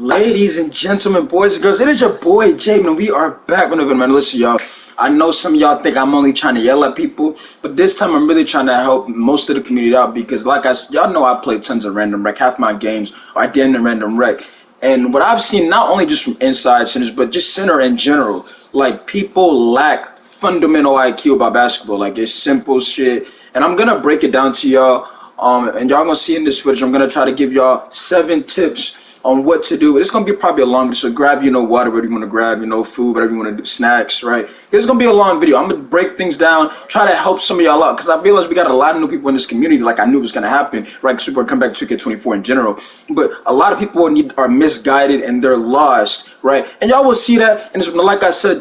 Ladies and gentlemen, boys and girls, it is your boy Jaden, and we are back with another man. Listen, y'all, I know some of y'all think I'm only trying to yell at people, but this time I'm really trying to help most of the community out because, y'all know I play tons of random rec. Half my games are at the end of random rec. And what I've seen, not only just from inside centers, but just center in general, like people lack fundamental IQ about basketball. Like it's simple shit. And I'm gonna break it down to y'all. And y'all gonna see in this footage, I'm gonna try to give y'all 7 tips on what to do. It's gonna be probably a long video, so grab water, whatever you want to grab, food, whatever you want to do, snacks, right? It's gonna be a long video. I'm gonna break things down, try to help some of y'all out, because I realize we got a lot of new people in this community, like I knew it was gonna happen, right? Because people are coming back to 2K24 in general, but a lot of people are misguided and they're lost, right? And y'all will see that. And like I said,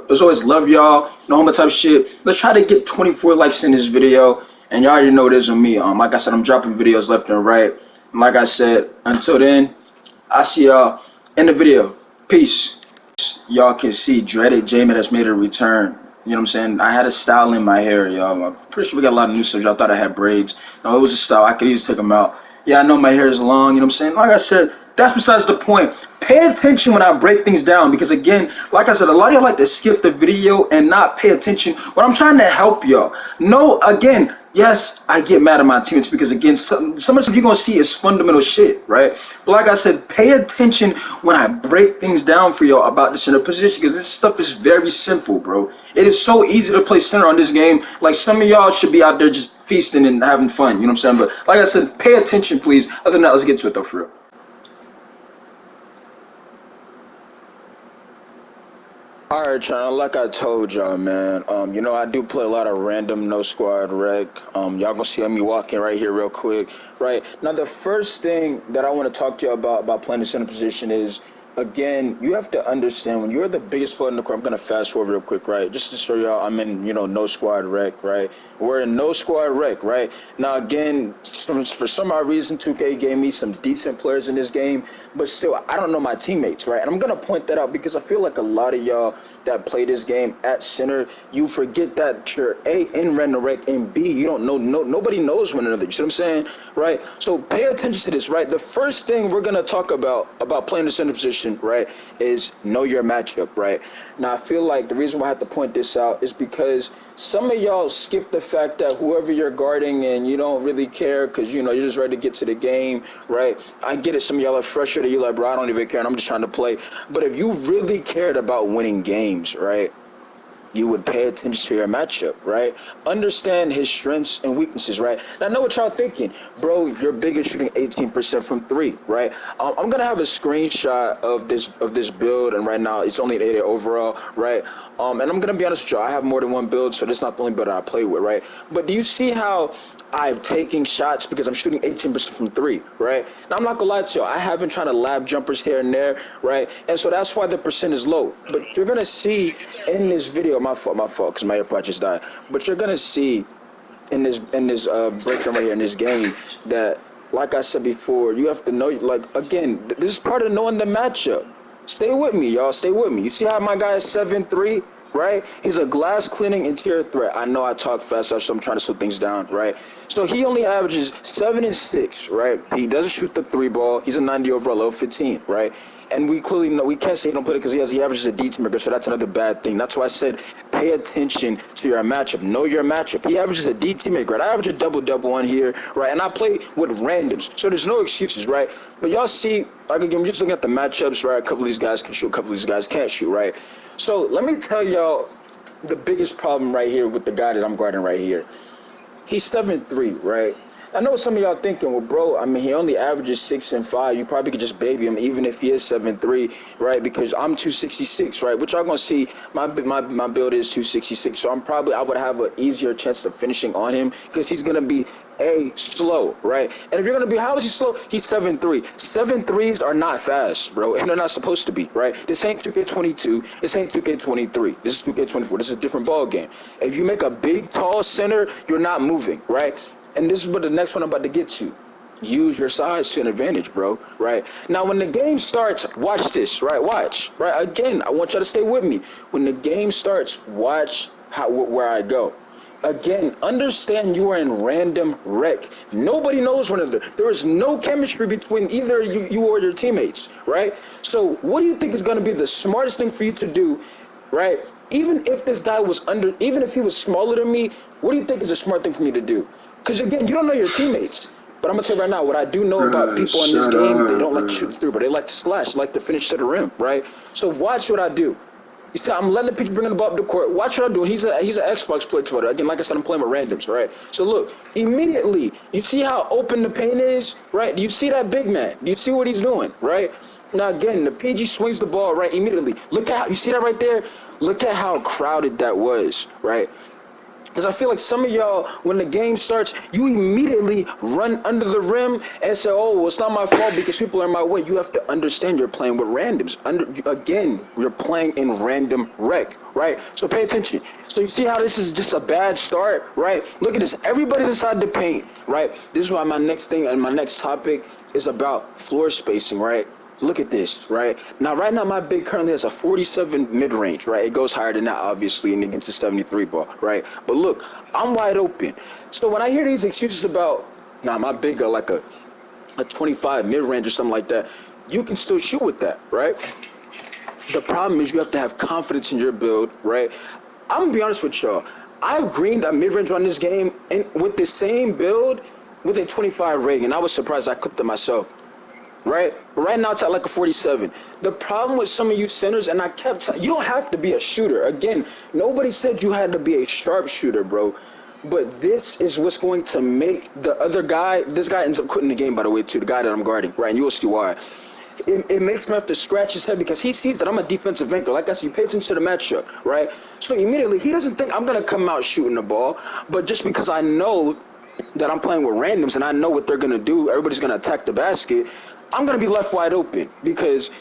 as always, love y'all, no homo type shit. Let's try to get 24 likes in this video. And y'all already know this on me. Like I said, I'm dropping videos left and right. And like I said, until then, I see y'all in the video. Peace. Y'all can see Dreaded Jamin has made a return. You know what I'm saying? I had a style in my hair, y'all. I'm pretty sure we got a lot of new stuff. Y'all thought I had braids. No, it was a style. I could easily take them out. Yeah, I know my hair is long. You know what I'm saying? Like I said, that's besides the point. Pay attention when I break things down because, again, like I said, a lot of y'all like to skip the video and not pay attention when I'm trying to help y'all. No, again, yes, I get mad at my teammates because, again, some of the stuff you're going to see is fundamental shit, right? But like I said, pay attention when I break things down for y'all about the center position because this stuff is very simple, bro. It is so easy to play center on this game. Like, some of y'all should be out there just feasting and having fun, you know what I'm saying? But like I said, pay attention, please. Other than that, let's get to it, though, for real. Alright, channel, like I told y'all, man, I do play a lot of random no squad rec. Y'all gonna see me walking right here real quick, right? Now, the first thing that I want to talk to you about playing the center position is, again, you have to understand when you're the biggest player in the court. I'm gonna fast forward real quick, right? Just to show y'all, I'm in, no squad rec, right? We're in no squad rec, right? Now, again, for some odd reason, 2K gave me some decent players in this game, but still, I don't know my teammates, right? And I'm gonna point that out because I feel like a lot of y'all that play this game at center, you forget that you're A, in random rec, and B, you don't know, nobody knows one another. You see what I'm saying, right? So pay attention to this, right? The first thing we're gonna talk about playing the center position, right, is know your matchup, right? Now, I feel like the reason why I have to point this out is because some of y'all skip the fact that whoever you're guarding and you don't really care because, you're just ready to get to the game, right? I get it. Some of y'all are frustrated. You're like, bro, I don't even care. And I'm just trying to play. But if you really cared about winning games, right, you would pay attention to your matchup, right? Understand his strengths and weaknesses, right? And I know what y'all thinking, bro. You're big at shooting 18% from 3, right? I'm gonna have a screenshot of this build, and right now it's only an 8 overall, right? And I'm gonna be honest with y'all, I have more than one build, so this is not the only build I play with, right? But do you see how I'm taking shots because I'm shooting 18% from 3, right? Now, I'm not gonna lie to you, I have been trying to lab jumpers here and there, right? And so that's why the percent is low. But you're gonna see in this video, my fault, because my AirPod just died. But you're gonna see in this breakdown right here in this game that, like I said before, you have to know, like, again, this is part of knowing the matchup. Stay with me, y'all. Stay with me. You see how my guy is 7'3", right? He's a glass cleaning interior threat. I know I talk fast, so I'm trying to slow things down, right? So he only averages 7 and 6, right? He doesn't shoot the 3 ball. He's a 90 overall, low 15, right? And we clearly know, we can't say he don't play it because he averages a D team, so that's another bad thing. That's why I said pay attention to your matchup. Know your matchup. He averages a D teammate grade. I average a double on here, right? And I play with randoms, so there's no excuses, right? But y'all see, like, again, we're just looking at the matchups, right? A couple of these guys can shoot, a couple of these guys can't shoot, right? So let me tell y'all the biggest problem right here with the guy that I'm guarding right here. He's 7'3", right? I know some of y'all thinking, well, bro, I mean, he only averages 6 and 5. You probably could just baby him, even if he is 7'3", right? Because I'm 266, right? Which y'all gonna see, my build is 266, so I would have an easier chance of finishing on him because he's gonna be slow, right? And if you're gonna be, how is he slow? He's 7'3". 7'3s are not fast, bro, and they're not supposed to be, right? This ain't 2K22. This ain't 2K23. This is 2K24. This is a different ball game. If you make a big, tall center, you're not moving, right? And this is what the next one I'm about to get to. Use your size to an advantage, bro, right? Now, when the game starts, watch this, right? Watch, right? Again, I want y'all to stay with me. When the game starts, watch where I go. Again, understand you are in random rec. Nobody knows one another. There is no chemistry between either you or your teammates, right? So what do you think is going to be the smartest thing for you to do, right? Even if this guy was even if he was smaller than me, what do you think is a smart thing for me to do? Because again, you don't know your teammates. But I'm gonna tell you right now, what I do know about people in this Shut game, they don't up, like to shoot bro. through, but they like to slash, they like to finish to the rim, right? So watch what I do. You see, I'm letting the pitcher bring the ball up the court. Watch what I'm doing. He's an Xbox player Twitter. Again, like I said, I'm playing with randoms, right? So look, immediately, you see how open the paint is, right? Do you see that big man? Do you see what he's doing, right? Now again, the PG swings the ball right immediately. Look at how you see that right there. Look at how crowded that was, right? Because I feel like some of y'all, when the game starts, you immediately run under the rim and say, "Oh, well, it's not my fault because people are in my way." You have to understand you're playing with randoms. Again, you're playing in random rec, right? So pay attention. So you see how this is just a bad start, right? Look at this. Everybody's inside the paint, right? This is why my next thing and my next topic is about floor spacing, right? Look at this, right? Now, right now, my big currently has a 47 mid-range, right? It goes higher than that, obviously, and it gets a 73 ball, right? But look, I'm wide open. So when I hear these excuses about, nah, my big got like a 25 mid-range or something like that, you can still shoot with that, right? The problem is you have to have confidence in your build, right? I'm gonna be honest with y'all. I've greened a mid-range on this game and with the same build with a 25 rating, and I was surprised I clipped it myself, right? But right now it's at like a 47. The problem with some of you centers, and I kept telling you don't have to be a shooter. Again, nobody said you had to be a sharpshooter, bro. But this is what's going to make the other guy. This guy ends up quitting the game, by the way, too. The guy that I'm guarding, right? And you'll see why. It makes me have to scratch his head because he sees that I'm a defensive anchor. Like I said, you pay attention to the matchup, right? So immediately he doesn't think I'm gonna come out shooting the ball, but just because I know that I'm playing with randoms and I know what they're gonna do, everybody's gonna attack the basket. I'm gonna be left wide open because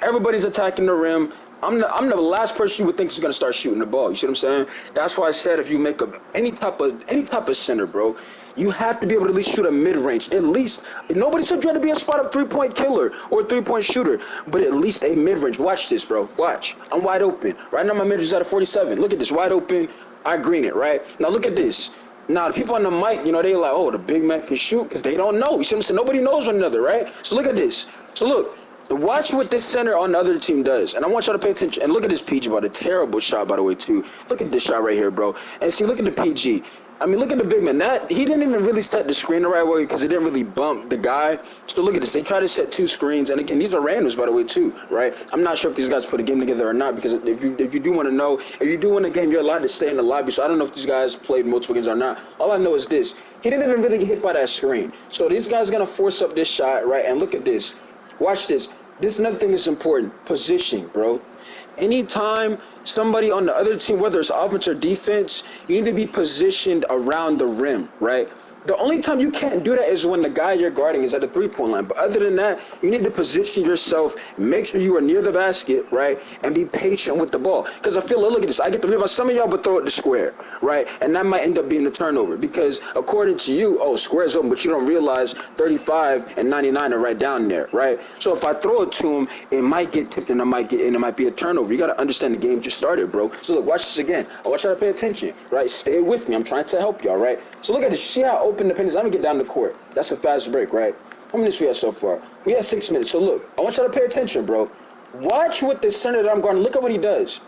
everybody's attacking the rim. I'm the last person you would think is gonna start shooting the ball. You see what I'm saying? That's why I said if you make up any type of center, bro, you have to be able to at least shoot a mid range. At least nobody said you had to be a spot up 3 point killer or a 3 point shooter, but at least a mid range. Watch this, bro. Watch. I'm wide open. Right now my mid range is at a 47. Look at this, wide open. I green it, right? Now look at this. Now the people on the mic, they like, oh, the big man can shoot because they don't know. You see what I'm saying? Nobody knows one another, right? So look at this. So look, watch what this center on the other team does. And I want y'all to pay attention. And look at this PG, bro. A terrible shot, by the way, too. Look at this shot right here, bro. And see, look at the PG. I mean, look at the big man. That he didn't even really set the screen the right way because it didn't really bump the guy. So look at this. They try to set two screens, and again, these are randoms, by the way, too, right? I'm not sure if these guys put a game together or not because if you do want to know, if you do win a game, you're allowed to stay in the lobby. So I don't know if these guys played multiple games or not. All I know is this: he didn't even really get hit by that screen. So these guys are gonna force up this shot, right? And look at this. Watch this. This is another thing that's important. Position, bro. Anytime somebody on the other team, whether it's offense or defense, you need to be positioned around the rim, right? The only time you can't do that is when the guy you're guarding is at the 3 point line. But other than that, you need to position yourself, make sure you are near the basket, right? And be patient with the ball. Because I feel, look at this, I get the rebound. Some of y'all would throw it to square, right? And that might end up being a turnover. Because according to you, oh, square's open, but you don't realize 35 and 99 are right down there, right? So if I throw it to him, it might get tipped and it might be a turnover. You got to understand the game just started, bro. So look, watch this again. I want y'all to pay attention, right? Stay with me. I'm trying to help y'all, right? So look at this. See how open the pen is? Let me get down the court. That's a fast break, right? How many minutes we have so far? We have 6 minutes. So look, I want y'all to pay attention, bro. Watch what the center that I'm guarding. Look at what he does.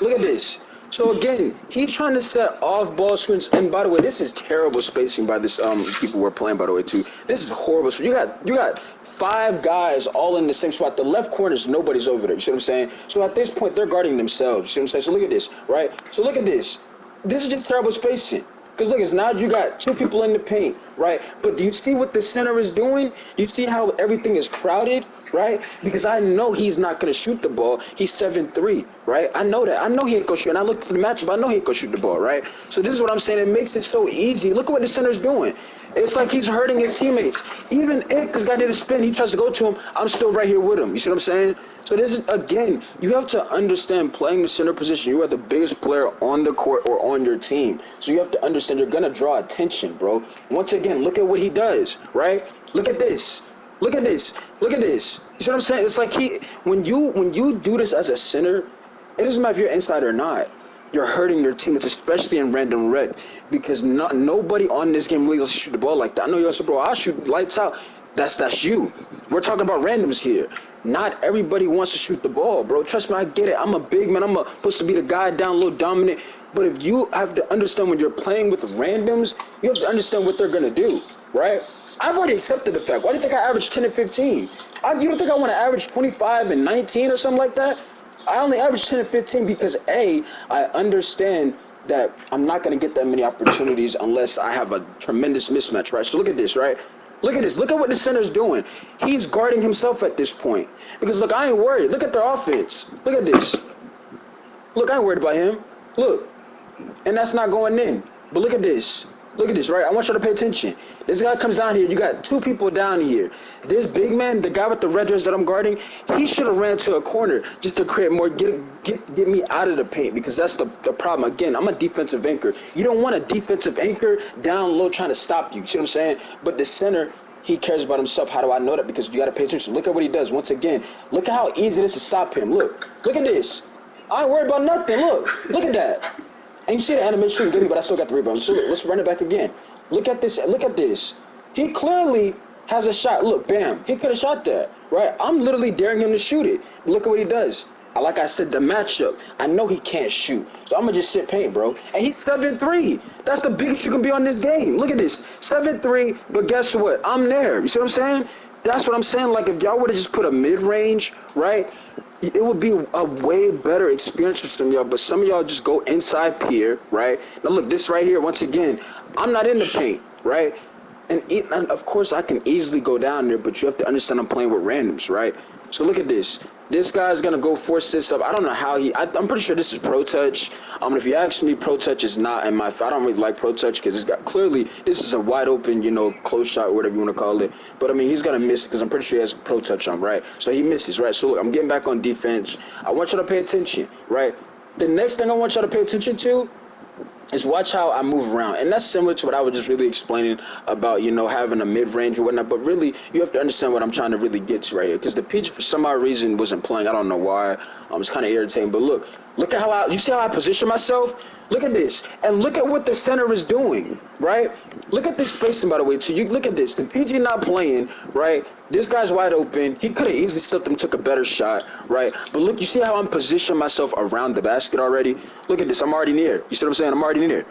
Look at this. So again, he's trying to set off ball screens. And by the way, this is terrible spacing by this people we're playing. By the way, too, this is horrible. So you got 5 guys all in the same spot. The left corner is nobody's over there. You see what I'm saying? So at this point, they're guarding themselves. You see what I'm saying? So look at this, right? So look at this. This is just terrible spacing. Because look, it's now you got 2 people in the paint, right? But do you see what the center is doing? Do you see how everything is crowded, right? Because I know he's not going to shoot the ball. He's 7'3", right? I know that. I know he ain't going to shoot. And I looked at the matchup. I know he ain't going to shoot the ball, right? So this is what I'm saying. It makes it so easy. Look at what the center's doing. It's like he's hurting his teammates. Even if this guy did a spin, he tries to go to him, I'm still right here with him. You see what I'm saying? So this is, again, you have to understand playing the center position. You are the biggest player on the court or on your team. So you have to understand you're going to draw attention, bro. Once again, look at what he does, right? Look at this. Look at this. Look at this. You see what I'm saying? It's like when you do this as a center, it doesn't matter if you're inside or not. you're hurting your teammates, especially in random rec, because nobody on this game really likes to shoot the ball like that. I know you're also, bro, I'll shoot lights out. That's you. We're talking about randoms here. Not everybody wants to shoot the ball, bro. Trust me, I get it. I'm a big man. I'm supposed to be the guy down low, dominant. But if you have to understand when you're playing with randoms, you have to understand what they're gonna do, right? I've already accepted the fact. Why do you think I averaged 10 and 15? You don't think I want to average 25 and 19 or something like that? I only average 10 and 15 because I understand that I'm not going to get that many opportunities unless I have a tremendous mismatch, right? So look at this, right? Look at this. Look at what the center's doing. He's guarding himself at this point. Because look, I ain't worried. Look at their offense. Look at this. Look, I ain't worried about him. Look. And that's not going in. But look at this. Look at this, right? I want you to pay attention. This guy comes down here. You got two people down here. This big man, the guy with the red dress that I'm guarding, he should have ran to a corner just to create more, get me out of the paint, because that's the problem. Again, I'm a defensive anchor. You don't want a defensive anchor down low trying to stop you. See what I'm saying? But the center, he cares about himself. How do I know that? Because you got to pay attention. Look at what he does. Once again, look at how easy it is to stop him. Look at this. I ain't worried about nothing. Look at that. And you see the animation give me, but I still got the rebound. So let's run it back again. Look at this. Look at this. He clearly has a shot. Look, bam. He could have shot that, right? I'm literally daring him to shoot it. Look at what he does. Like I said, the matchup. I know he can't shoot, so I'm gonna just sit paint, bro. And he's 7'3". That's the biggest you can be on this game. Look at this, 7'3". But guess what? I'm there. You see what I'm saying? That's what I'm saying. Like if y'all would have just put a mid-range, right? It would be a way better experience for some of y'all, but some of y'all just go inside pier, right? Now look, this right here, once again, I'm not in the paint, right? And of course I can easily go down there, but you have to understand I'm playing with randoms, right? So look at this. This guy's gonna go force this up. I don't know how I'm pretty sure this is pro touch. If you ask me, pro touch is not in my. I don't really like pro touch because it's got clearly this is a wide open, close shot, whatever you want to call it. But I mean, he's gonna miss because I'm pretty sure he has pro touch on, right? So he misses, right? So look, I'm getting back on defense. I want you to pay attention, right? The next thing I want you to pay attention to is watch how I move around. And that's similar to what I was just really explaining about, having a mid-range or whatnot. But really, you have to understand what I'm trying to really get to right here. Because the PG, for some odd reason, wasn't playing. I don't know why. It's kind of irritating. But look at how you see how I position myself? Look at this. And look at what the center is doing, right? Look at this spacing, by the way, too. You look at this. The PG not playing, right? This guy's wide open. He could have easily stepped him, took a better shot, right? But look, you see how I'm positioning myself around the basket already? Look at this. I'm already near. You see what I'm saying? I'm already near.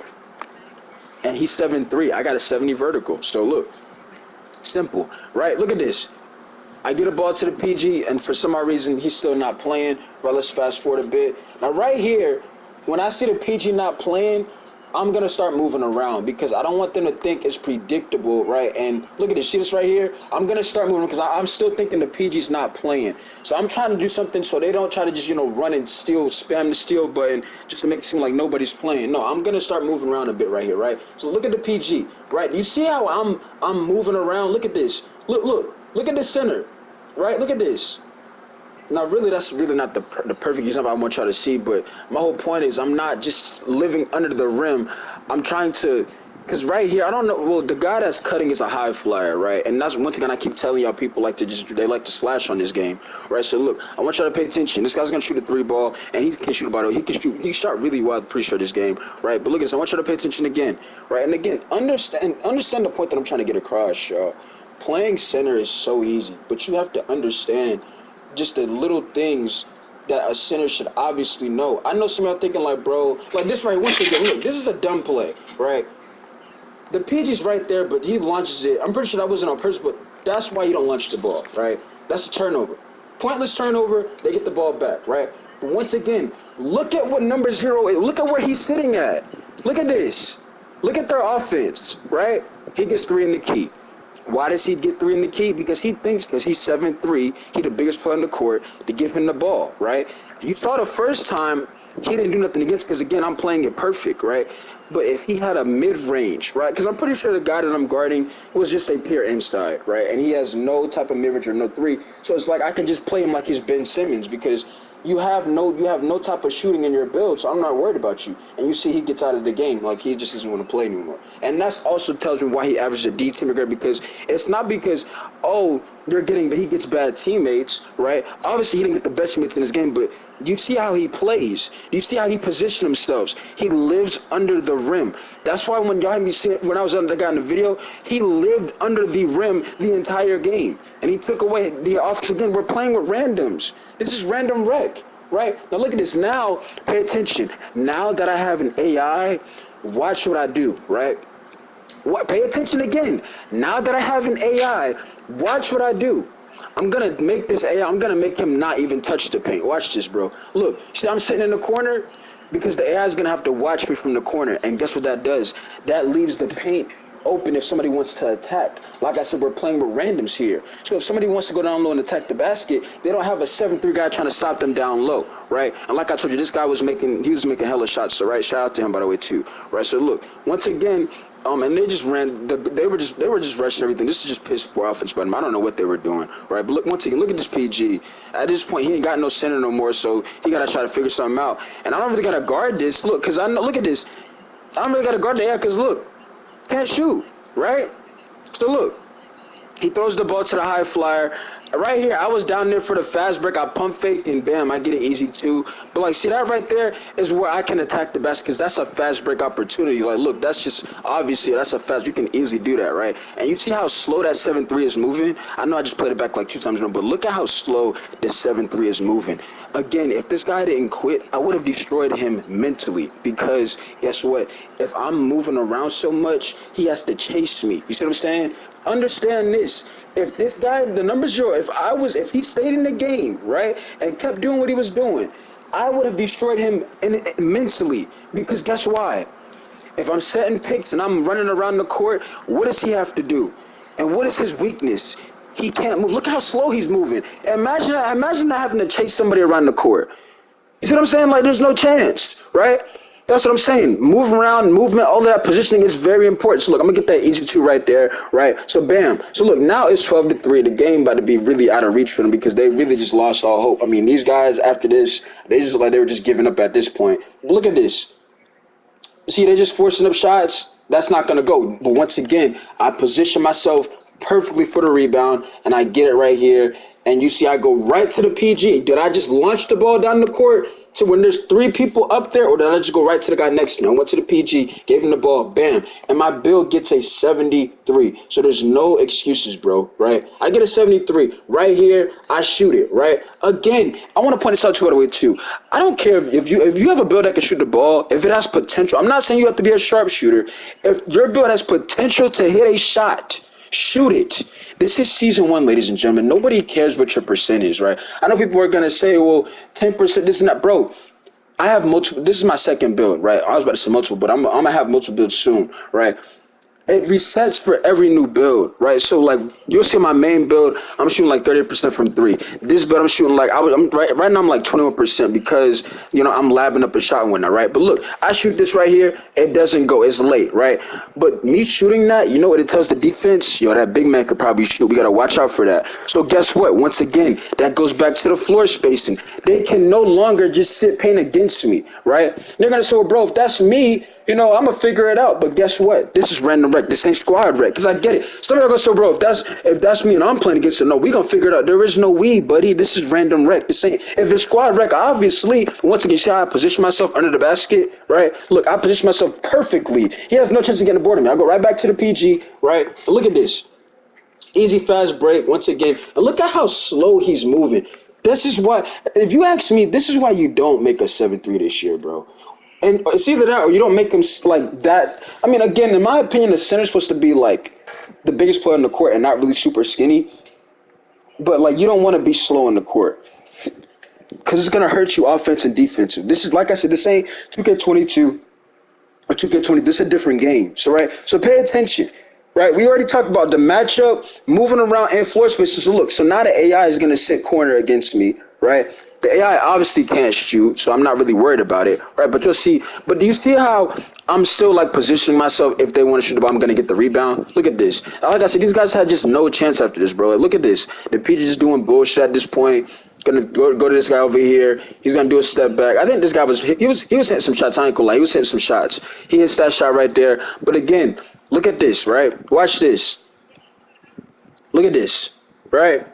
And he's 7'3". I got a 70 vertical. So look, simple, right? Look at this. I get a ball to the PG, and for some odd reason, he's still not playing. Well, let's fast forward a bit. Now, right here, when I see the PG not playing, I'm going to start moving around because I don't want them to think it's predictable, right? And look at this. See this right here? I'm going to start moving because I'm still thinking the PG's not playing. So I'm trying to do something so they don't try to just, run and spam the steal button just to make it seem like nobody's playing. No, I'm going to start moving around a bit right here, right? So look at the PG, right? You see how I'm moving around? Look at this. Look at the center, right? Look at this. Now, really, that's really not the perfect example I want y'all to see, but my whole point is I'm not just living under the rim. I'm trying to, because right here, I don't know, well, the guy that's cutting is a high flyer, right? And that's once again, I keep telling y'all, people they like to slash on this game, right? So look, I want y'all to pay attention. This guy's going to shoot a 3-ball, and he can shoot a bottle. He shot really well, pretty sure, this game, right? But look at this, I want y'all to pay attention again, right? And again, understand the point that I'm trying to get across, y'all. Playing center is so easy, but you have to understand just the little things that a center should obviously know. I know some of y'all thinking like, bro, like this right, once again, look, this is a dumb play, right? The PG's right there, but he launches it. I'm pretty sure that wasn't on purpose, but that's why you don't launch the ball, right? That's a turnover. Pointless turnover, they get the ball back, right? But once again, look at what number 0 is. Look at where he's sitting at. Look at this. Look at their offense, right? He gets 3 in the key. Why does he get 3 in the key? Because he thinks, because he's 7'3", he the biggest player on the court, to give him the ball, right? You saw the first time he didn't do nothing against, because again, I'm playing it perfect, right? But if he had a mid-range, right? Because I'm pretty sure the guy that I'm guarding was just a pure inside, right? And he has no type of mid-range or no three. So it's like I can just play him like he's Ben Simmons because you have no type of shooting in your build, so I'm not worried about you. And you see he gets out of the game, like he just doesn't want to play anymore. And that's also tells me why he averaged a D teammate grade because it's not because he gets bad teammates, right? Obviously he didn't get the best teammates in this game, but you see how he plays. You see how he positions himself. He lives under the rim. That's why when y'all had me see when I was under the guy in the video, he lived under the rim the entire game. And he took away the offense again. We're playing with randoms. This is random rec, right? Now look at this. Now, pay attention. Now that I have an AI, watch what I do, right? What? Pay attention again. Now that I have an AI, watch what I do. I'm gonna make this AI. I'm gonna make him not even touch the paint. Watch this, bro. Look, see, I'm sitting in the corner because the AI is gonna have to watch me from the corner. And guess what that does? That leaves the paint open if somebody wants to attack. Like I said, we're playing with randoms here. So if somebody wants to go down low and attack the basket, they don't have a 7-3 guy trying to stop them down low, right? And like I told you, this guy was making hella shots. So right, shout out to him by the way too, right? So look, once again. And they just ran. They were just rushing everything. This is just piss poor offense by them. I don't know what they were doing, right? But look, once again, look at this PG. At this point, he ain't got no center no more, so he gotta try to figure something out. And I don't really gotta guard this. Look, cause I know. Look at this. I don't really gotta guard the AI, cause look, can't shoot, right? So look, he throws the ball to the high flyer. Right here, I was down there for the fast break. I pump fake and bam, I get it easy too. But like, see that right there is where I can attack the basket because that's a fast break opportunity. Like, look, that's just obviously that's a fast. You can easily do that, right? And you see how slow that 7-3 is moving. I know I just played it back like 2 times now, but look at how slow this 7-3 is moving. Again, if this guy didn't quit, I would have destroyed him mentally because guess what? If I'm moving around so much, he has to chase me. You see what I'm saying? Understand this. If this guy, the number's yours, if he stayed in the game, right, and kept doing what he was doing, I would have destroyed him mentally. Because guess why? If I'm setting picks and I'm running around the court, what does he have to do? And what is his weakness? He can't move. Look how slow he's moving. Imagine not having to chase somebody around the court. You see what I'm saying? Like, there's no chance, right? That's what I'm saying. Moving around, movement, all that positioning is very important. So look, I'm gonna get that easy 2 right there, right? So bam. So look, now it's 12-3. The game about to be really out of reach for them because they really just lost all hope. I mean, these guys after this, they were just giving up at this point. But look at this. See, they're just forcing up shots. That's not gonna go. But once again, I position myself perfectly for the rebound, and I get it right here. And you see, I go right to the PG. Did I just launch the ball down the court to when there's 3 people up there, or did I just go right to the guy next to me? I went to the PG, gave him the ball, bam, and my build gets a 73. So there's no excuses, bro. Right? I get a 73 right here. I shoot it. Right? Again, I want to point this out to you by the way too. I don't care if you have a build that can shoot the ball, if it has potential. I'm not saying you have to be a sharpshooter. If your build has potential to hit a shot, shoot it. This is season 1, ladies and gentlemen. Nobody cares what your percent is, right? I know people are gonna say, well, 10%, this and that, bro. I have multiple. This is my second build, right? I was about to say multiple, but I'm gonna have multiple builds soon, right? It resets for every new build, right? So like you'll see my main build, I'm shooting like 30% from 3. This build I'm shooting like I'm right now I'm like 21% because I'm labbing up a shot and whatnot, right? But look, I shoot this right here, it doesn't go, it's late, right? But me shooting that, you know what it tells the defense? Yo, that big man could probably shoot. We gotta watch out for that. So guess what? Once again, that goes back to the floor spacing. They can no longer just sit paint against me, right? They're gonna say, well, bro, if that's me, I'm gonna figure it out. But guess what? This is random rec. This ain't squad rec. Cause I get it. Some of y'all gonna say, bro, if that's me and I'm playing against it, no, we gonna figure it out. There is no we, buddy. This is random rec. This ain't. If it's squad rec, obviously, once again, see how I position myself under the basket, right? Look, I position myself perfectly. He has no chance of getting a board of me. I go right back to the PG, right? And look at this. Easy fast break once again. And look at how slow he's moving. This is why, if you ask me, this is why you don't make a 7-3 this year, bro. And it's either that or you don't make him like that. I mean, again, in my opinion, the center's supposed to be like the biggest player in the court and not really super skinny. But like, you don't want to be slow in the court because it's gonna hurt you offense and defensive. This is like I said, this ain't 2K22 or 2K20. This is a different game. So right, so pay attention. Right, we already talked about the matchup, moving around and floor spaces. So look, so now the AI is gonna sit corner against me. right? The AI obviously can't shoot, so I'm not really worried about it, right? But you'll see. But do you see how I'm still like positioning myself? If they want to shoot the ball, I'm gonna get the rebound. Look at this. Like I said, these guys had just no chance after this, bro. Like, look at this. The PG just doing bullshit at this point. Gonna go to this guy over here. He's gonna do a step back. I think this guy was hitting some shots. I ain't gonna lie. He was hitting some shots. He hits that shot right there. But again, look at this, right? Watch this. Look at this, right?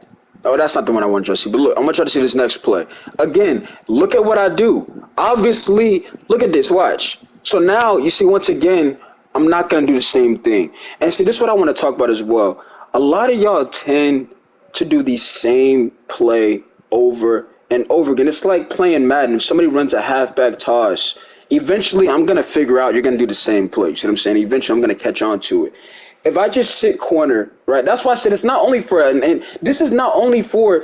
Oh, that's not the one I want you to see. But look, I want you to see this next play. Again, look at what I do. Obviously, look at this. Watch. So now you see, once again, I'm not gonna do the same thing. And see, this is what I want to talk about as well. A lot of y'all tend to do the same play over and over again. It's like playing Madden. If somebody runs a halfback toss, eventually I'm gonna figure out you're gonna do the same play. You see what I'm saying? Eventually I'm gonna catch on to it. If I just sit corner, right? That's why I said it's not only for, and this is not only for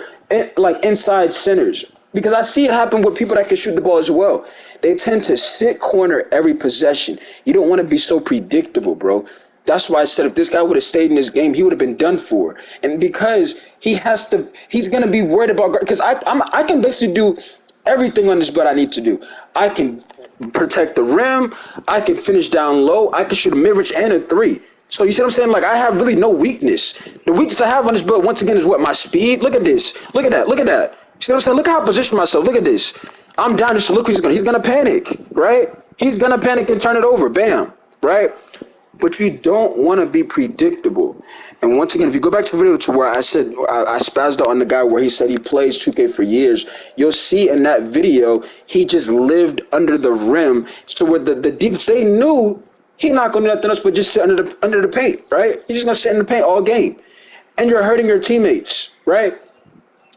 like inside centers, because I see it happen with people that can shoot the ball as well. They tend to sit corner every possession. You don't want to be so predictable, bro. That's why I said if this guy would have stayed in this game, he would have been done for. And because he's gonna be worried about, because I can basically do everything on this but I need to do. I can protect the rim. I can finish down low. I can shoot a mid-range and a three. So you see what I'm saying? Like I have really no weakness. The weakness I have on this build once again is what? My speed. Look at this. Look at that. Look at that. You see what I'm saying? Look how I position myself. Look at this. I'm down. Just look what he's gonna panic, right? He's gonna panic and turn it over. Bam. Right? But you don't want to be predictable. And once again, if you go back to the video to where I said I spazzed out on the guy where he said he plays 2K for years, you'll see in that video he just lived under the rim. So where the defense, they knew he not gonna do nothing else but just sit under the paint, right? He's just gonna sit in the paint all game, and you're hurting your teammates, right?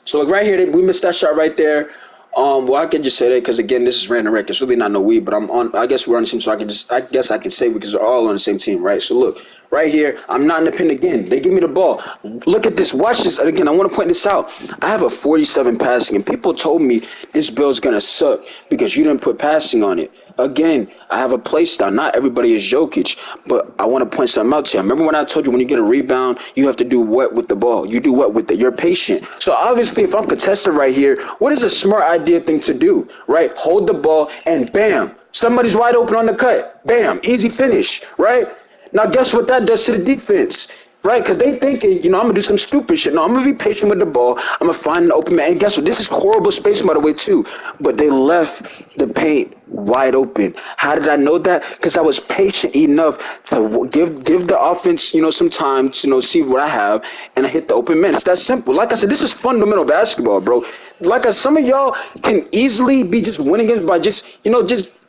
So like right here, we missed that shot right there. Well, I can just say that because again, this is random rec. It's really not no weed, but I'm on. I guess we're on the team, so I guess I can say because we're all on the same team, right? So look, right here, I'm not in the pin again. They give me the ball. Look at this. Watch this. And again, I want to point this out. I have a 47 passing, and people told me this build's gonna suck because you didn't put passing on it. Again, I have a play style. Not everybody is Jokic, but I want to point something out to you. Remember when I told you when you get a rebound, you have to do what with the ball? You do what with it? You're patient. So obviously, if I'm contested right here, what is a smart idea thing to do? Right? Hold the ball and bam, somebody's wide open on the cut. Bam, easy finish. Right? Now, guess what that does to the defense? Right? Because they thinking, I'm going to do some stupid shit. No, I'm going to be patient with the ball. I'm going to find an open man. And guess what? This is horrible spacing, by the way, too. But they left the paint wide open. How did I know that? Because I was patient enough to give the offense, some time to, see what I have. And I hit the open man. It's that simple. Like I said, this is fundamental basketball, bro. Like some of y'all can easily be just winning games by just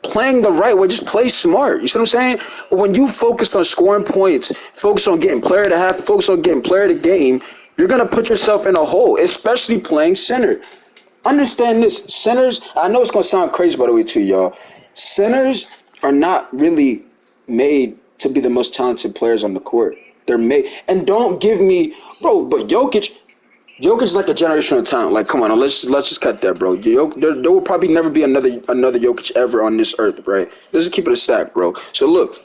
playing the right way, just play smart. You see what I'm saying? But when you focus on scoring points, focus on getting player to half, focus on getting player to game, you're gonna put yourself in a hole, especially playing center. Understand this: centers. I know it's gonna sound crazy, by the way, too, y'all. Centers are not really made to be the most talented players on the court. They're made, and don't give me, bro. But Jokic is like a generational talent. Like, come on, let's just cut that, bro. There will probably never be another Jokic ever on this earth, right? Let's just keep it a stack, bro. So look,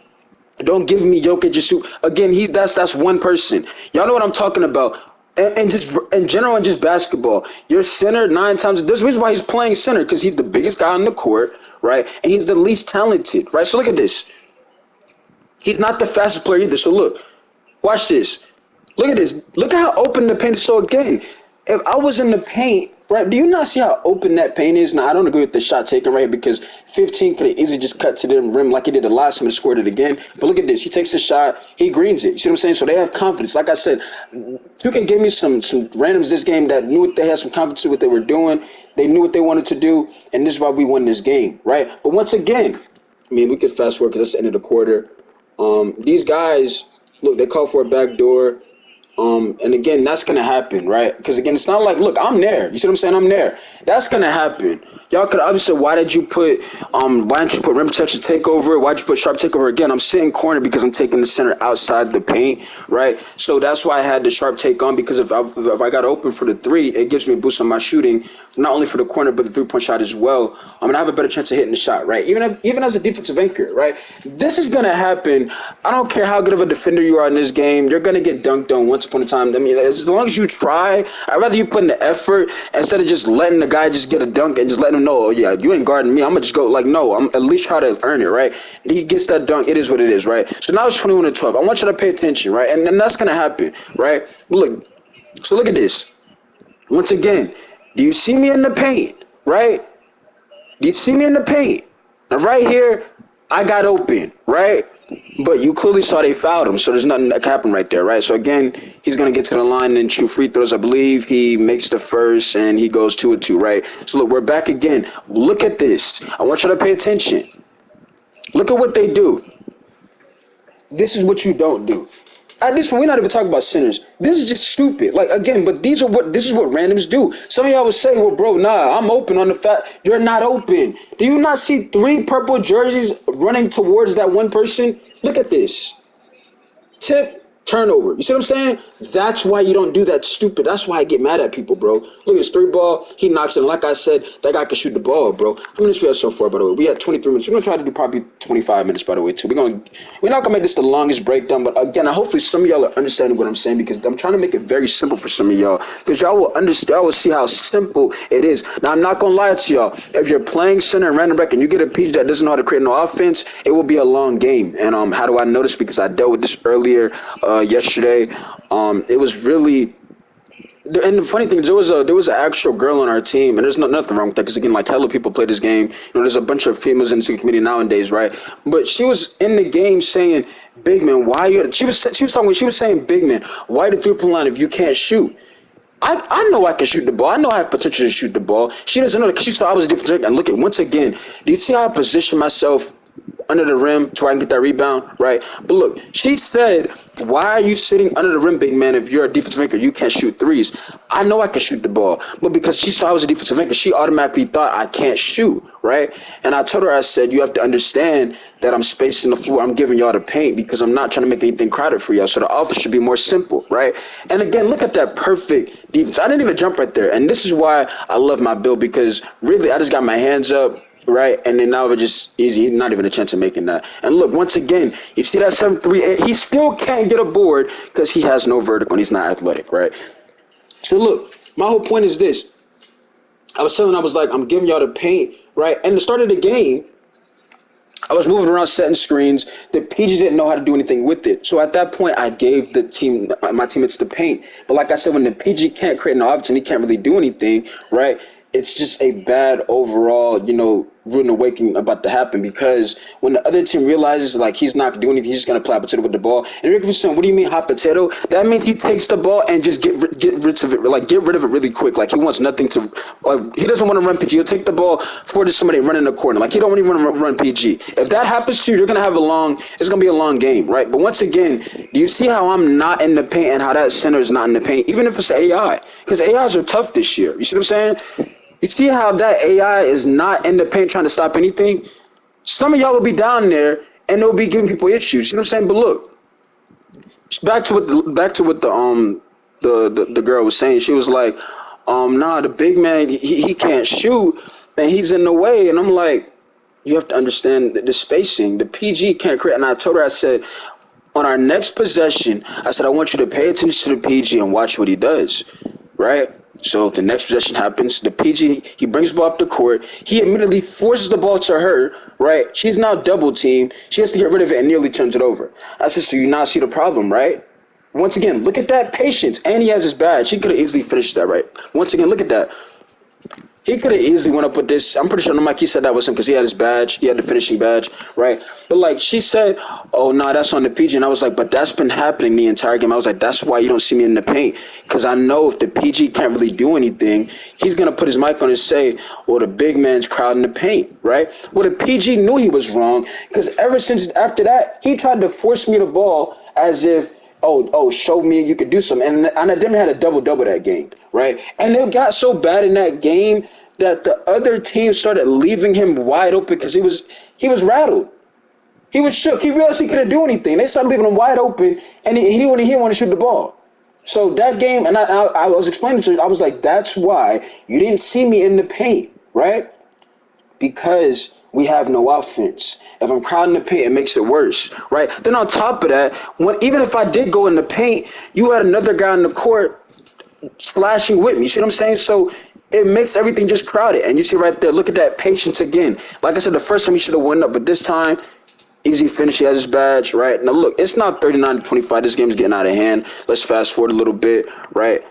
don't give me Jokic just again. That's one person. Y'all know what I'm talking about. And just in general, and just basketball, your center 9 times. This is why he's playing center because he's the biggest guy on the court, right? And he's the least talented, right? So look at this. He's not the fastest player either. So look, watch this. Look at this. Look at how open the paint is. So again, if I was in the paint, right? Do you not see how open that paint is? Now I don't agree with the shot taken right here because 15 could have easily just cut to the rim like he did the last time and scored it again. But look at this. He takes the shot. He greens it. You see what I'm saying? So they have confidence. Like I said, 2K gave me some randoms this game that knew they had some confidence in what they were doing. They knew what they wanted to do, and this is why we won this game, right? But once again, I mean, we could fast forward because that's the end of the quarter. These guys, look, they call for a back door. And again, that's gonna happen, right? Because again, it's not like, look, I'm there. You see what I'm saying? I'm there. That's gonna happen. Y'all could obviously, why didn't you put rim protection takeover? Why'd you put sharp takeover again? I'm sitting corner because I'm taking the center outside the paint, right? So that's why I had the sharp take on because if I got open for the three, it gives me a boost on my shooting, not only for the corner but the 3-point shot as well. I'm gonna have a better chance of hitting the shot, right? Even as a defensive anchor, right? This is gonna happen. I don't care how good of a defender you are in this game. You're gonna get dunked on once once upon a time. I mean, as long as you try, I'd rather you put in the effort instead of just letting the guy just get a dunk and just letting him know, oh yeah, you ain't guarding me. I'm gonna just go like, no, I'm at least try to earn it, right? He gets that dunk. It is what it is, right? So now it's 21-12. I want you to pay attention, right? And that's gonna happen, right? Look, so look at this. Once again, do you see me in the paint, right? Do you see me in the paint? Now right here, I got open, right? But you clearly saw they fouled him, so there's nothing that can happen right there, right? So again, he's gonna get to the line and shoot free throws. I believe he makes the first and he goes 2-2, right? So look, we're back again. Look at this. I want you to pay attention. Look at what they do. This is what you don't do. At this point, we're not even talking about sinners. This is just stupid. Like again, but this is what randoms do. Some of y'all would say, "Well, bro, nah, I'm open on the fact you're not open." Do you not see three purple jerseys running towards that one person? Look at this. Tip, turnover. You see what I'm saying? That's why you don't do that stupid. That's why I get mad at people, bro. Look at this 3 ball. He knocks it. Like I said, that guy can shoot the ball, bro. How many minutes we had so far, by the way? We had 23 minutes. We're gonna try to do probably 25 minutes, by the way, too. We're not gonna make this the longest breakdown, but again, hopefully some of y'all are understanding what I'm saying because I'm trying to make it very simple for some of y'all. Because y'all will understand, y'all will see how simple it is. Now I'm not gonna lie to y'all. If you're playing center and random back and you get a PG that doesn't know how to create no offense, it will be a long game. And how do I notice? Because I dealt with this earlier yesterday. It was really, and the funny thing is there was an actual girl on our team, and there's nothing wrong with that because again, like hella people play this game. There's a bunch of females in the community nowadays, right? But she was in the game saying, "Big man, why you?" She was saying, "Big man, why the 3 point line if you can't shoot?" I know I can shoot the ball. I know I have potential to shoot the ball. She doesn't know that 'cause she thought I was a defensive. And look at once again. Do you see how I position myself under the rim to where I can get that rebound, right? But look, she said, "Why are you sitting under the rim, big man? If you're a defensive maker, you can't shoot threes." I know I can shoot the ball, but because she saw I was a defensive maker, she automatically thought I can't shoot, right? And I told her, I said, "You have to understand that I'm spacing the floor. I'm giving y'all the paint because I'm not trying to make anything crowded for y'all. So the offense should be more simple, right?" And again, look at that perfect defense. I didn't even jump right there, and this is why I love my build because really I just got my hands up. Right, and then now it's just easy, not even a chance of making that. And look, once again, you see that 7-3, he still can't get a board because he has no vertical and he's not athletic, right? So look, my whole point is this. I was like, I'm giving y'all the paint, right? And the start of the game, I was moving around setting screens. The PG didn't know how to do anything with it. So at that point, I gave my teammates the paint. But like I said, when the PG can't create an offense and he can't really do anything, right? It's just a bad overall, rude awakening about to happen because when the other team realizes like he's not doing anything, he's just gonna play hot potato with the ball. And Rick was saying, "What do you mean hot potato?" That means he takes the ball and just get rid of it, like get rid of it really quick. Like he wants nothing to, he doesn't want to run PG. He'll take the ball forward to somebody running the corner. Like he don't even want to run PG. If that happens to you, you're gonna have it's gonna be a long game, right? But once again, do you see how I'm not in the paint and how that center is not in the paint, even if it's AI? Because AIs are tough this year. You see what I'm saying? You see how that AI is not in the paint trying to stop anything? Some of y'all will be down there and they'll be giving people issues. You know what I'm saying? But look, back to what the girl was saying. She was like, nah, the big man he can't shoot and he's in the way. And I'm like, you have to understand the spacing. The PG can't create. And I told her, I said, on our next possession, I said, I want you to pay attention to the PG and watch what he does, right? So the next possession happens. The PG, he brings the ball up the court. He immediately forces the ball to her, right? She's now double teamed. She has to get rid of it and nearly turns it over. I said, do you not see the problem, right? Once again, look at that patience. And he has his badge. He could have easily finished that, right? Once again, look at that. He could have easily went up with this. I'm pretty sure Mikey said that was him because he had his badge. He had the finishing badge, right? But like she said, oh no, that's on the PG. And I was like, but that's been happening the entire game. I was like, that's why you don't see me in the paint. Because I know if the PG can't really do anything, he's gonna put his mic on and say, well, the big man's crowding the paint, right? Well, the PG knew he was wrong because ever since after that, he tried to force me the ball as if show me you could do something. And I didn't had a double that game, right? And it got so bad in that game that the other team started leaving him wide open because he was rattled. He was shook. He realized he couldn't do anything. They started leaving him wide open, and he didn't want to shoot the ball. So that game, and I was explaining to him, I was like, that's why you didn't see me in the paint, right? Because we have no offense. If I'm crowding the paint, it makes it worse, right? Then on top of that, even if I did go in the paint, you had another guy on the court slashing with me. You see what I'm saying? So it makes everything just crowded. And you see right there, look at that patience again. Like I said, the first time he should have won up, but this time, easy finish. He has his badge, right? Now look, it's not 39-25. This game's getting out of hand. Let's fast forward a little bit, right?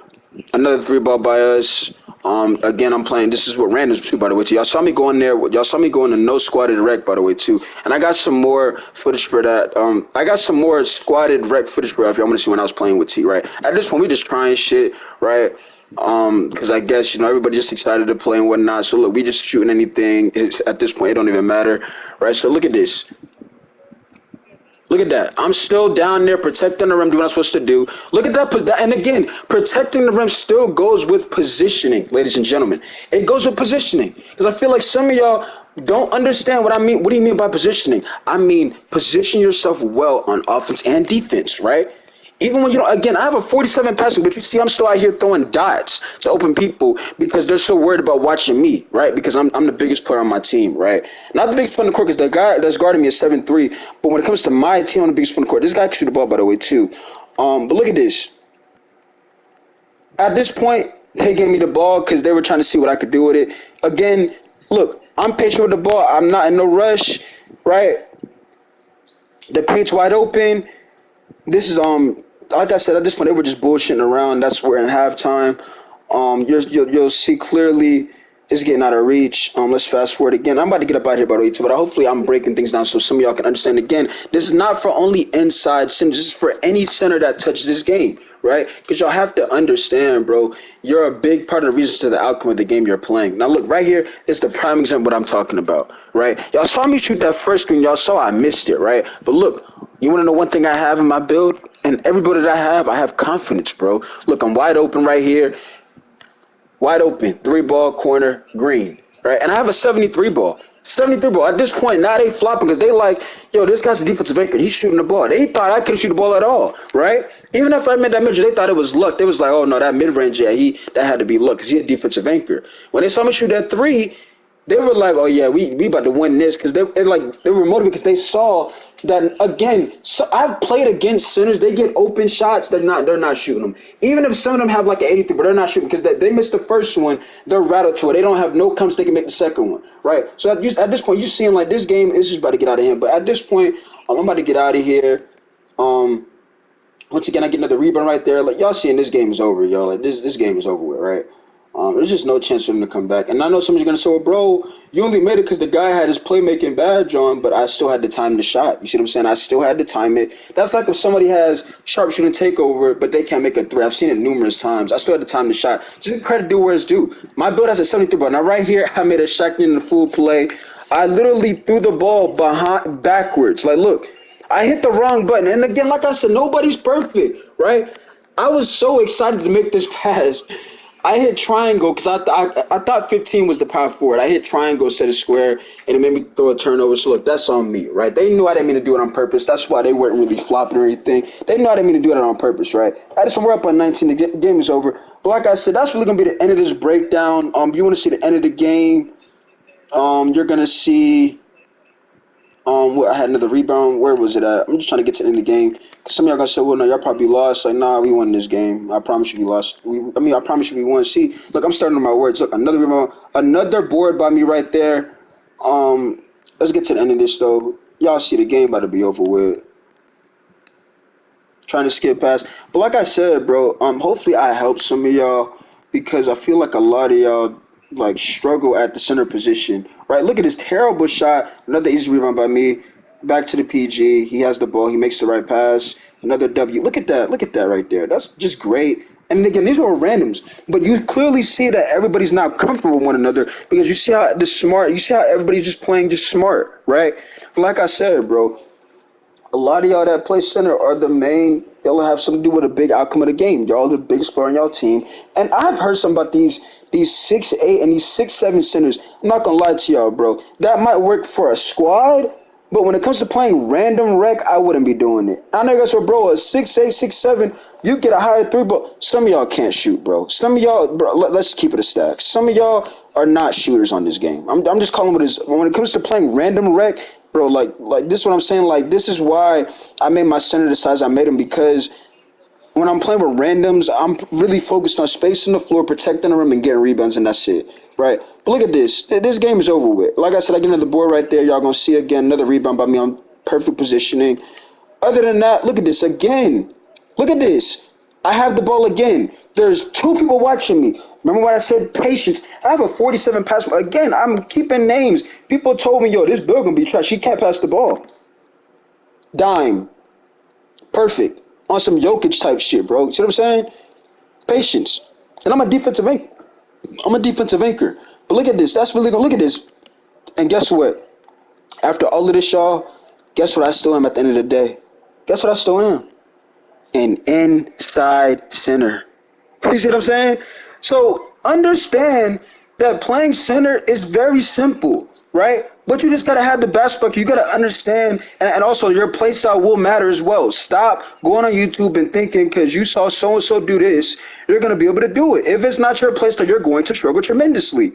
Another three ball by us. Again, I'm playing. This is what randoms too, by the way. Too. Y'all saw me going there. Y'all saw me going to no squatted rec, by the way, too. And I got some more footage for that. I got some more squatted rec footage for if y'all want to see when I was playing with T. Right. At this point, we just trying shit, right? Because I guess everybody just excited to play and whatnot. So look, we just shooting anything. At this point, it don't even matter, right? So look at this. Look at that. I'm still down there protecting the rim, doing what I'm supposed to do. Look at that. And again, protecting the rim still goes with positioning, ladies and gentlemen. It goes with positioning. Because I feel like some of y'all don't understand what I mean. What do you mean by positioning? I mean, position yourself well on offense and defense, right? Even when again, I have a 47 passing, but you see, I'm still out here throwing dots to open people because they're so worried about watching me, right? Because I'm the biggest player on my team, right? Not the biggest player on the court because the guy that's guarding me is 7'3". But when it comes to my team, I'm the biggest player on the court. This guy can shoot the ball, by the way, too. But look at this. At this point, they gave me the ball because they were trying to see what I could do with it. Again, look, I'm patient with the ball. I'm not in no rush, right? The paint's wide open. This is like I said at this point they were just bullshitting around. That's where in halftime, you'll see clearly it's getting out of reach. Let's fast forward again. I'm about to get up out here by the way too, but hopefully I'm breaking things down so some of y'all can understand. Again, this is not for only inside centers. This is for any center that touches this game, right? Because y'all have to understand, bro. You're a big part of the reasons to the outcome of the game you're playing. Now look, right here is the prime example of what I'm talking about, right? Y'all saw me shoot that first screen. Y'all saw I missed it, right? But look, you want to know one thing I have in my build? And every build that I have confidence, bro. Look, I'm wide open right here. Wide open. 3-ball, corner, green. Right? And I have a 73 ball. 73 ball. At this point, now they flopping because they like, yo, this guy's a defensive anchor. He's shooting the ball. They thought I couldn't shoot the ball at all, right? Even if I made that mid, they thought it was luck. They was like, oh, no, that mid-range, yeah, that had to be luck because he's a defensive anchor. When they saw me shoot that three, they were like, "Oh yeah, we about to win this," because they were motivated because they saw that again. So I've played against centers; they get open shots. They're not shooting them. Even if some of them have like an 83, but they're not shooting because they missed the first one. They're rattled to it. They don't have no comes. They can make the second one, right? So at this point, you're seeing like this game is just about to get out of hand. But at this point, I'm about to get out of here. Um, Once again, I get another rebound right there. Like y'all seeing this game is over, y'all. Like this game is over with, right? There's just no chance for him to come back. And I know somebody's gonna say, well, bro, you only made it because the guy had his playmaking badge on, but I still had to time the shot. You see what I'm saying? I still had to time it. That's like if somebody has sharpshooting takeover, but they can't make a three. I've seen it numerous times. I still had to time the shot. Just credit due where it's due. My build has a 73 ball. Now right here, I made a shot in the full play. I literally threw the ball backwards. Like, look. I hit the wrong button. And again, like I said, nobody's perfect, right? I was so excited to make this pass. I hit triangle because I thought 15 was the power forward. I hit triangle instead of square, and it made me throw a turnover. So look, that's on me, right? They knew I didn't mean to do it on purpose. That's why they weren't really flopping or anything. They knew I didn't mean to do it on purpose, right? I just we're up on 19. The game is over. But like I said, that's really gonna be the end of this breakdown. You want to see the end of the game? You're gonna see. I had another rebound. Where was it at? I'm just trying to get to the end of the game. Cause some of y'all gonna say, "Well, no, y'all probably lost." Like, nah, we won this game. I promise you, we lost. I promise you, we won. See, look, I'm starting on my words. Look, another rebound, another board by me right there. Let's get to the end of this though. Y'all see the game about to be over with. Trying to skip past, but like I said, bro. Hopefully I helped some of y'all because I feel like a lot of y'all like struggle at the center position. Right? Look at this terrible shot. Another easy rebound by me. Back to the PG. He has the ball. He makes the right pass. Another W. Look at that. Look at that right there. That's just great. And again, these were randoms, but you clearly see that everybody's not comfortable with one another because you see how you see how everybody's just playing just smart, right? Like I said, bro, a lot of y'all that play center are the main. Y'all have something to do with a big outcome of the game. Y'all the biggest player on y'all team. And I've heard some about these 6'8" and these 6'7" centers. I'm not gonna lie to y'all, bro. That might work for a squad, But when it comes to playing random rec, I wouldn't be doing it. I know you guys are, bro, a 6'8", 6'7", you get a higher three, but some of y'all can't shoot, bro. Some of y'all, bro, let's keep it a stack. Some of y'all are not shooters on this game. I'm just calling what it is. When it comes to playing random rec, bro, like this is what I'm saying. Like, this is why I made my center the size I made him, because when I'm playing with randoms, I'm really focused on spacing the floor, protecting the rim, and getting rebounds, and that's it, right? But look at this. This game is over with. Like I said, I get another board right there. Y'all gonna see again another rebound by me on perfect positioning. Other than that, look at this again. Look at this. I have the ball again. There's two people watching me. Remember what I said? Patience. I have a 47 pass. Again, I'm keeping names. People told me, yo, this girl gonna be trash. She can't pass the ball. Dime. Perfect. On some Jokic type shit, bro. See what I'm saying? Patience. And I'm a defensive anchor. I'm a defensive anchor. But look at this. That's really good. Look at this. And guess what? After all of this, y'all, guess what I still am at the end of the day? Guess what I still am? An inside center. You see what I'm saying? So understand that playing center is very simple, right? But you just gotta have the basketball. You gotta understand, and also your play style will matter as well. Stop going on YouTube and thinking because you saw so and so do this, you're gonna be able to do it. If it's not your play style, you're going to struggle tremendously.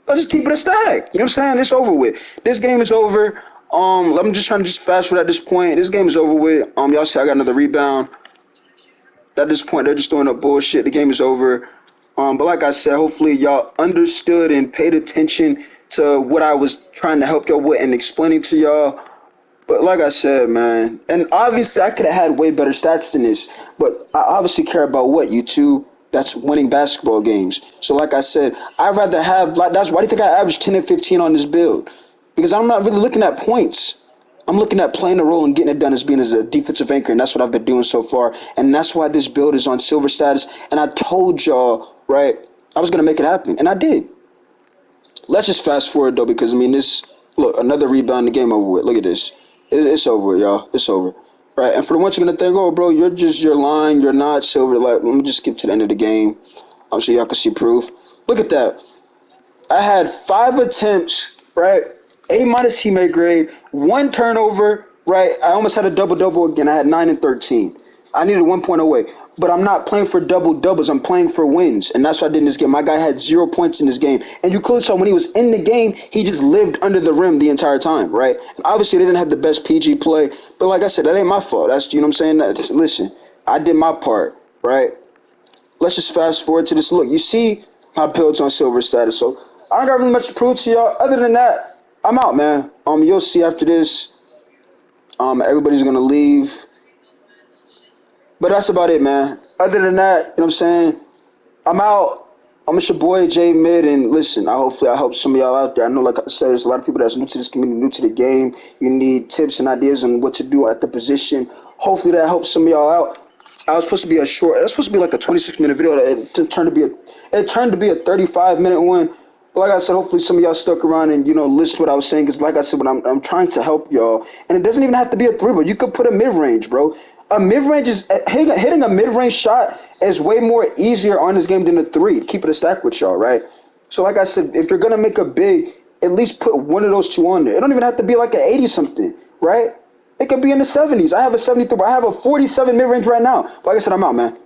Let's just keep it a stack. You know what I'm saying? It's over with. This game is over. I'm just trying to just fast forward at this point. This game is over with. Y'all see I got another rebound. At this point, they're just throwing up bullshit. The game is over. But like I said, hopefully y'all understood and paid attention to what I was trying to help y'all with and explaining to y'all. But like I said, man, and obviously I could have had way better stats than this, but I obviously care about what, YouTube? That's winning basketball games. So like I said, I'd rather have, like, that's why do you think I averaged 10 and 15 on this build? Because I'm not really looking at points. I'm looking at playing the role and getting it done as being as a defensive anchor, and that's what I've been doing so far. And that's why this build is on silver status. And I told y'all, right, I was gonna make it happen, and I did. Let's just fast forward though, because I mean, this look another rebound, the game over with. Look at this, it's over, with, y'all. It's over, right? And for the ones you're gonna think, oh, bro, you're lying, you're not silver. Like, let me just skip to the end of the game. I'm sure y'all can see proof. Look at that. I had 5 attempts, right? A minus teammate grade, one turnover, right? I almost had a double double again. I had 9 and 13. I needed 1 point away. But I'm not playing for double doubles. I'm playing for wins. And that's what I did in this game. My guy had 0 points in this game. And you clearly saw when he was in the game, he just lived under the rim the entire time, right? And obviously, they didn't have the best PG play. But like I said, that ain't my fault. That's, you know what I'm saying? Listen, I did my part, right? Let's just fast forward to this. Look, you see my build's on silver status. So I don't got really much to prove to y'all. Other than that, I'm out, man. You'll see after this. Everybody's gonna leave. But that's about it, man. Other than that, you know what I'm saying? I'm out. I'm your boy J Mid, and listen, hopefully I help some of y'all out there. I know, like I said, there's a lot of people that's new to this community, new to the game. You need tips and ideas on what to do at the position. Hopefully that helps some of y'all out. I was supposed to be a short. It was supposed to be like a 26-minute video. It turned to be a 35-minute one. But like I said, hopefully some of y'all stuck around and listen to what I was saying. Because like I said, when I'm trying to help y'all, and it doesn't even have to be a three, but you could put a mid range, bro. A mid range is hitting a mid range shot is way more easier on this game than a three. Keep it a stack with y'all, right? So like I said, if you're gonna make a big, at least put one of those two on there. It don't even have to be like an 80 something, right? It could be in the 70s. I have a 73. I have a 47 mid range right now. But like I said, I'm out, man.